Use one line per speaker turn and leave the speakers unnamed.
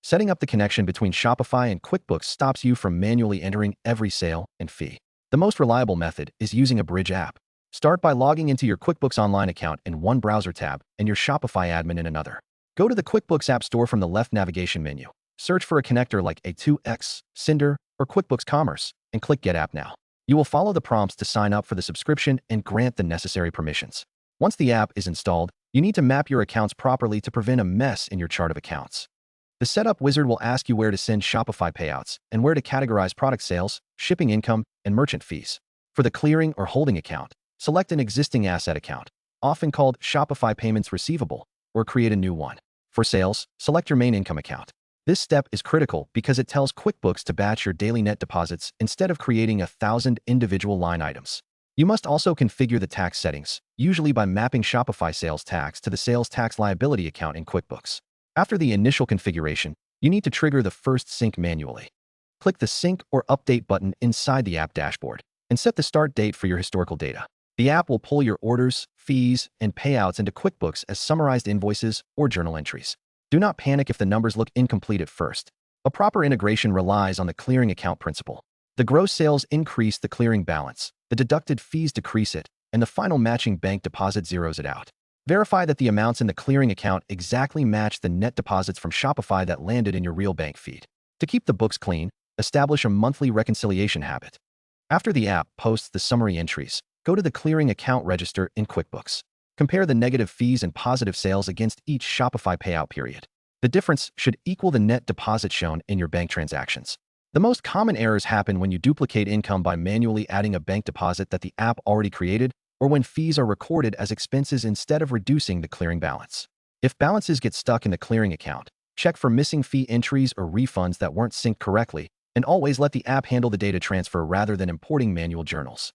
Setting up the connection between Shopify and QuickBooks stops you from manually entering every sale and fee. The most reliable method is using a bridge app. Start by logging into your QuickBooks Online account in one browser tab and your Shopify admin in another. Go to the QuickBooks App Store from the left navigation menu. Search for a connector like A2X, Synder, or QuickBooks Commerce, and click Get App Now. You will follow the prompts to sign up for the subscription and grant the necessary permissions. Once the app is installed, you need to map your accounts properly to prevent a mess in your chart of accounts. The setup wizard will ask you where to send Shopify payouts and where to categorize product sales, shipping income, and merchant fees. For the clearing or holding account, select an existing asset account, often called Shopify Payments Receivable, or create a new one. For sales, select your main income account. This step is critical because it tells QuickBooks to batch your daily net deposits instead of creating 1,000 individual line items. You must also configure the tax settings, usually by mapping Shopify sales tax to the sales tax liability account in QuickBooks. After the initial configuration, you need to trigger the first sync manually. Click the Sync or Update button inside the app dashboard and set the start date for your historical data. The app will pull your orders, fees, and payouts into QuickBooks as summarized invoices or journal entries. Do not panic if the numbers look incomplete at first. A proper integration relies on the clearing account principle. The gross sales increase the clearing balance, the deducted fees decrease it, and the final matching bank deposit zeroes it out. Verify that the amounts in the clearing account exactly match the net deposits from Shopify that landed in your real bank feed. To keep the books clean, establish a monthly reconciliation habit. After the app posts the summary entries, go to the clearing account register in QuickBooks. Compare the negative fees and positive sales against each Shopify payout period. The difference should equal the net deposit shown in your bank transactions. The most common errors happen when you duplicate income by manually adding a bank deposit that the app already created, or when fees are recorded as expenses instead of reducing the clearing balance. If balances get stuck in the clearing account, check for missing fee entries or refunds that weren't synced correctly, and always let the app handle the data transfer rather than importing manual journals.